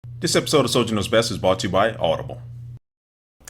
This episode of Soldier Knows Best is brought to you by Audible.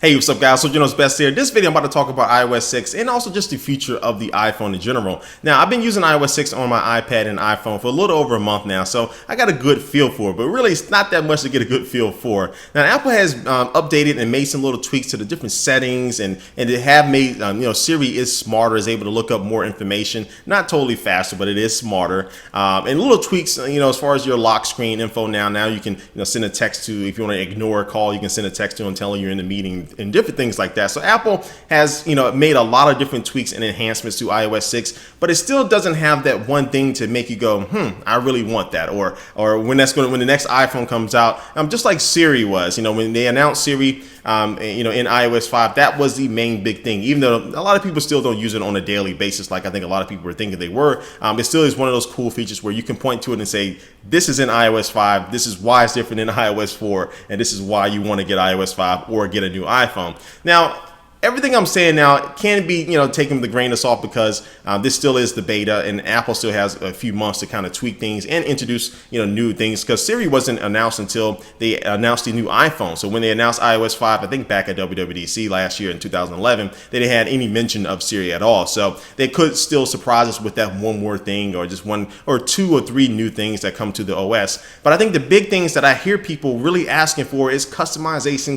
Hey, what's up guys? Soldier Knows Best here. This video I'm about to talk about iOS 6 and also just the future of the iPhone in general. Now, I've been using iOS 6 on my iPad and iPhone for a little over a month now, so I got a good feel for it, but really it's not that much to get a good feel for. Now, Apple has updated and made some little tweaks to the different settings, and they have made, Siri is smarter, is able to look up more information. Not totally faster, but it is smarter. And little tweaks, as far as your lock screen info now you can send a text to, if you want to ignore a call, you can send a text to them telling you're in the meeting and different things like that. So Apple has made a lot of different tweaks and enhancements to iOS 6, but it still doesn't have that one thing to make you go, I really want that, or when the next iPhone comes out, just like Siri was, when they announced Siri in iOS 5, that was the main big thing. Even though a lot of people still don't use it on a daily basis, like I think a lot of people were thinking they were, it still is one of those cool features where you can point to it and say, this is in iOS 5, this is why it's different in iOS 4, and this is why you want to get iOS 5 or get a new iPhone. Now, everything I'm saying now can be, taken with a grain of salt because this still is the beta, and Apple still has a few months to kind of tweak things and introduce, new things, because Siri wasn't announced until they announced the new iPhone. So when they announced iOS 5, I think back at WWDC last year in 2011, they didn't have any mention of Siri at all. So they could still surprise us with that one more thing, or just one or two or three new things that come to the OS. But I think the big things that I hear people really asking for is customization,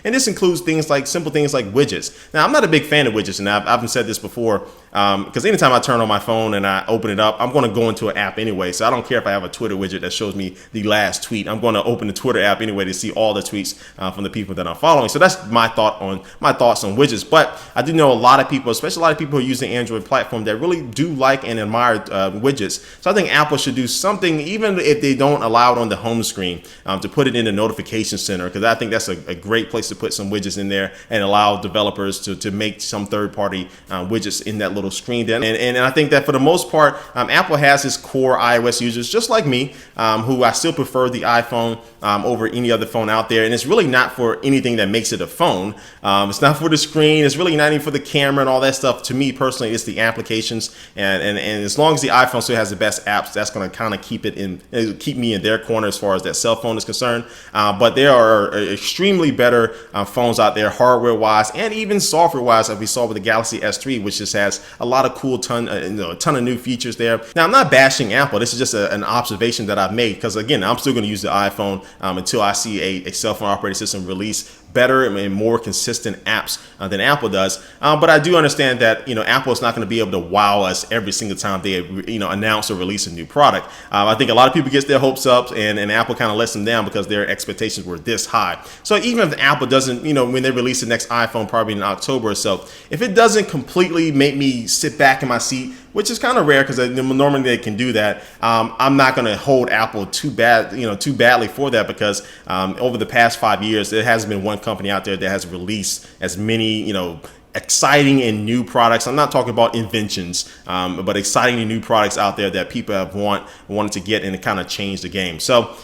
and this includes things like simple things like widgets. Now, I'm not a big fan of widgets, and I've said this before, because anytime I turn on my phone and I open it up, I'm going to go into an app anyway. So I don't care if I have a Twitter widget that shows me the last tweet. I'm going to open the Twitter app anyway to see all the tweets from the people that I'm following. So that's my thoughts on widgets. But I do know a lot of people, especially a lot of people who use the Android platform, that really do like and admire widgets. So I think Apple should do something, even if they don't allow it on the home screen, to put it in the notification center, because I think that's a great place to put some widgets in there and allow developers to make some third-party widgets in that little screen there. And I think that for the most part, Apple has its core iOS users, just like me, who I still prefer the iPhone over any other phone out there. And it's really not for anything that makes it a phone. It's not for the screen. It's really not even for the camera and all that stuff. To me personally, it's the applications. And as long as the iPhone still has the best apps, that's going to kind of keep me in their corner as far as that cell phone is concerned. But there are extremely better phones out there, hardware-wise and even software-wise, as we saw with the Galaxy S3, which just has a lot of cool ton of new features there. Now, I'm not bashing Apple. This is just an observation that I've made, because again, I'm still going to use the iPhone until I see a cell phone operating system release better and more consistent apps than Apple does. But I do understand that Apple is not going to be able to wow us every single time they announce or release a new product. I think a lot of people get their hopes up, and Apple kind of lets them down because their expectations were this high. So even if Apple doesn't, when they release the next iPhone probably in October or so, if it doesn't completely make me sit back in my seat, which is kind of rare because normally they can do that, I'm not going to hold Apple too badly for that, because over the past 5 years, there hasn't been one company out there that has released as many, exciting and new products. I'm not talking about inventions, but exciting and new products out there that people have wanted to get, and it kind of changed the game. So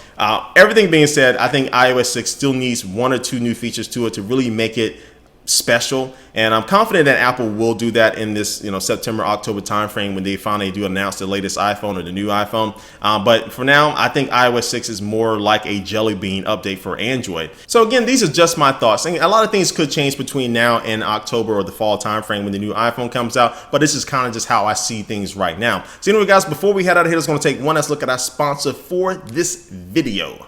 everything being said, I think iOS 6 still needs one or two new features to it to really make it special, and I'm confident that Apple will do that in this September, October timeframe when they finally do announce the latest iPhone or the new iPhone. But for now, I think iOS 6 is more like a jelly bean update for Android. So again, these are just my thoughts. And a lot of things could change between now and October or the fall timeframe when the new iPhone comes out, but this is kind of just how I see things right now. So anyway, guys, before we head out of here, let's going to take one last look at our sponsor for this video.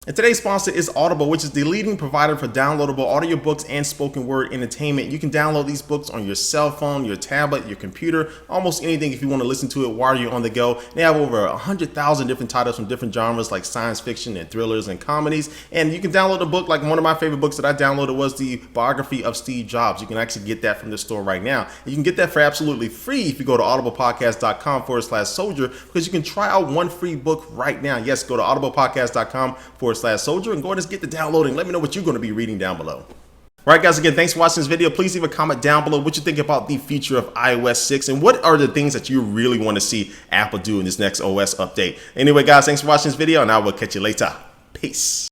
And today's sponsor is Audible, which is the leading provider for downloadable audiobooks and spoken word entertainment. You can download these books on your cell phone, your tablet, your computer, almost anything if you want to listen to it while you're on the go. They have over 100,000 different titles from different genres like science fiction and thrillers and comedies. And you can download a book, like one of my favorite books that I downloaded was the biography of Steve Jobs. You can actually get that from the store right now. And you can get that for absolutely free if you go to audiblepodcast.com/soldier, because you can try out one free book right now. Yes, go to audiblepodcast.com/soldier and go ahead and get the downloading. Let me know what you're going to be reading down below. All right, guys, again, thanks for watching this video. Please leave a comment down below what you think about the future of iOS 6 and what are the things that you really want to see Apple do in this next OS update. Anyway, guys, thanks for watching this video, and I will catch you later. Peace.